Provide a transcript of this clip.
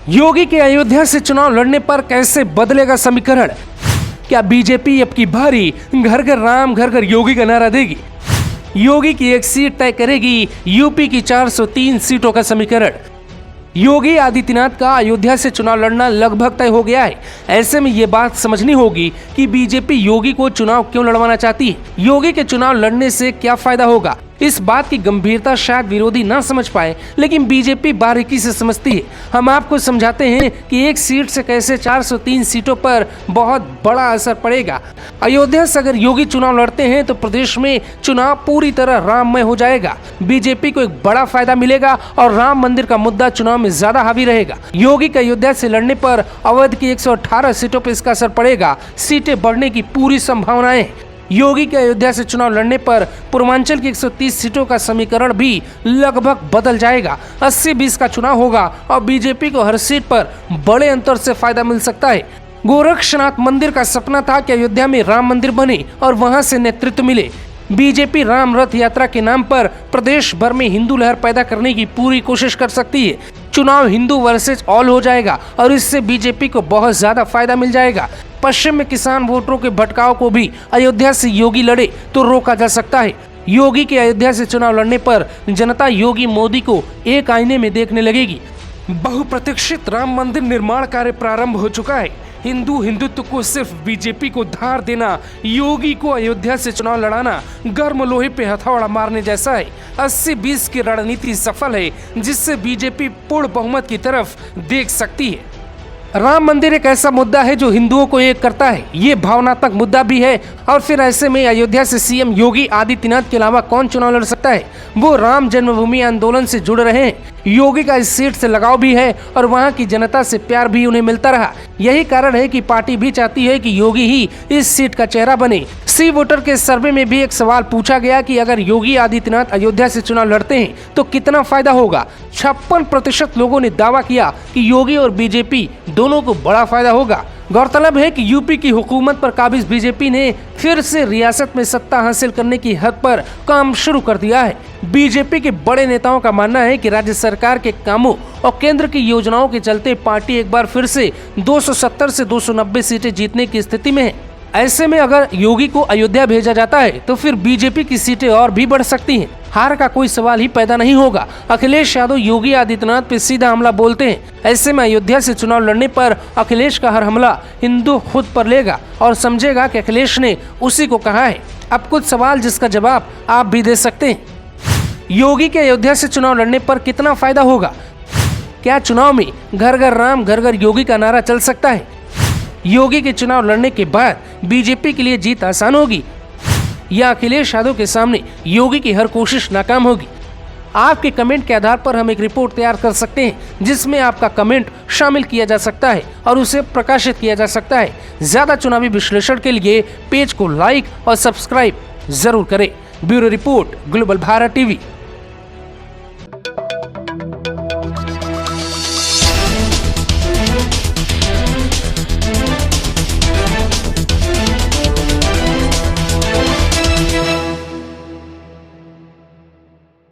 योगी के अयोध्या से चुनाव लड़ने पर कैसे बदलेगा समीकरण? क्या बीजेपी अब की बारी घर घर राम घर घर योगी का नारा देगी? योगी की एक सीट तय करेगी यूपी की 403 सीटों का समीकरण। योगी आदित्यनाथ का अयोध्या से चुनाव लड़ना लगभग तय हो गया है। ऐसे में ये बात समझनी होगी कि बीजेपी योगी को चुनाव क्यों लड़वाना चाहती है। योगी के चुनाव लड़ने से क्या फायदा होगा? इस बात की गंभीरता शायद विरोधी ना समझ पाए, लेकिन बीजेपी बारीकी से समझती है। हम आपको समझाते हैं कि एक सीट से कैसे 403 सीटों पर बहुत बड़ा असर पड़ेगा। अयोध्या से अगर योगी चुनाव लड़ते हैं तो प्रदेश में चुनाव पूरी तरह राममय हो जाएगा। बीजेपी को एक बड़ा फायदा मिलेगा और राम मंदिर का मुद्दा चुनाव में ज्यादा हावी रहेगा। योगी के अयोध्या से लड़ने पर अवध की 118 सीटों पर इसका असर पड़ेगा। सीटें बढ़ने की पूरी संभावनाएं। योगी के अयोध्या से चुनाव लड़ने पर पूर्वांचल की 130 सीटों का समीकरण भी लगभग बदल जाएगा। 80-20 का चुनाव होगा और बीजेपी को हर सीट पर बड़े अंतर से फायदा मिल सकता है। गोरक्षनाथ मंदिर का सपना था कि अयोध्या में राम मंदिर बने और वहां से नेतृत्व मिले। बीजेपी राम रथ यात्रा के नाम पर प्रदेश भर में हिंदू लहर पैदा करने की पूरी कोशिश कर सकती है। चुनाव हिंदू वर्सेस ऑल हो जाएगा और इससे बीजेपी को बहुत ज्यादा फायदा मिल जाएगा। पश्चिम में किसान वोटरों के भटकाव को भी अयोध्या से योगी लड़े तो रोका जा सकता है। योगी के अयोध्या से चुनाव लड़ने पर जनता योगी मोदी को एक आईने में देखने लगेगी। बहुप्रतीक्षित राम मंदिर निर्माण कार्य प्रारंभ हो चुका है। हिंदुत्व को सिर्फ बीजेपी को धार देना, योगी को अयोध्या से चुनाव लड़ाना गर्म लोहे पे हथौड़ा मारने जैसा है। 80-20 की रणनीति सफल है, जिससे बीजेपी पूर्ण बहुमत की तरफ देख सकती है। राम मंदिर एक ऐसा मुद्दा है जो हिंदुओं को एक करता है। ये भावनात्मक मुद्दा भी है और फिर ऐसे में अयोध्या से सीएम योगी आदित्यनाथ के अलावा कौन चुनाव लड़ सकता है? वो राम जन्मभूमि आंदोलन से जुड़ रहे हैं। योगी का इस सीट से लगाव भी है और वहाँ की जनता से प्यार भी उन्हें मिलता रहा। यही कारण है कि पार्टी भी चाहती है कि योगी ही इस सीट का चेहरा बने। सी वोटर के सर्वे में भी एक सवाल पूछा गया कि अगर योगी आदित्यनाथ अयोध्या से चुनाव लड़ते हैं तो कितना फायदा होगा। 56% लोगों ने दावा किया कि योगी और बीजेपी दोनों को बड़ा फायदा होगा। गौरतलब है कि यूपी की हुकूमत पर काबिज बीजेपी ने फिर से रियासत में सत्ता हासिल करने की हद पर काम शुरू कर दिया है। बीजेपी के बड़े नेताओं का मानना है कि राज्य सरकार के कामों और केंद्र की योजनाओं के चलते पार्टी एक बार फिर से 270 से 290 सीटें जीतने की स्थिति में है। ऐसे में अगर योगी को अयोध्या भेजा जाता है तो फिर बीजेपी की सीटें और भी बढ़ सकती हैं। हार का कोई सवाल ही पैदा नहीं होगा। अखिलेश यादव योगी आदित्यनाथ पे सीधा हमला बोलते हैं। ऐसे में अयोध्या से चुनाव लड़ने पर अखिलेश का हर हमला हिंदू खुद पर लेगा और समझेगा कि अखिलेश ने उसी को कहा है। अब कुछ सवाल जिसका जवाब आप भी दे सकते हैं। योगी के अयोध्या से चुनाव लड़ने पर कितना फायदा होगा? क्या चुनाव में घर घर राम घर घर योगी का नारा चल सकता है? योगी के चुनाव लड़ने के बाद बीजेपी के लिए जीत आसान होगी या अखिलेश यादव के सामने योगी की हर कोशिश नाकाम होगी? आपके कमेंट के आधार पर हम एक रिपोर्ट तैयार कर सकते हैं जिसमें आपका कमेंट शामिल किया जा सकता है और उसे प्रकाशित किया जा सकता है। ज्यादा चुनावी विश्लेषण के लिए पेज को लाइक और सब्सक्राइब जरूर करें। Bureau report, global Bharat TV.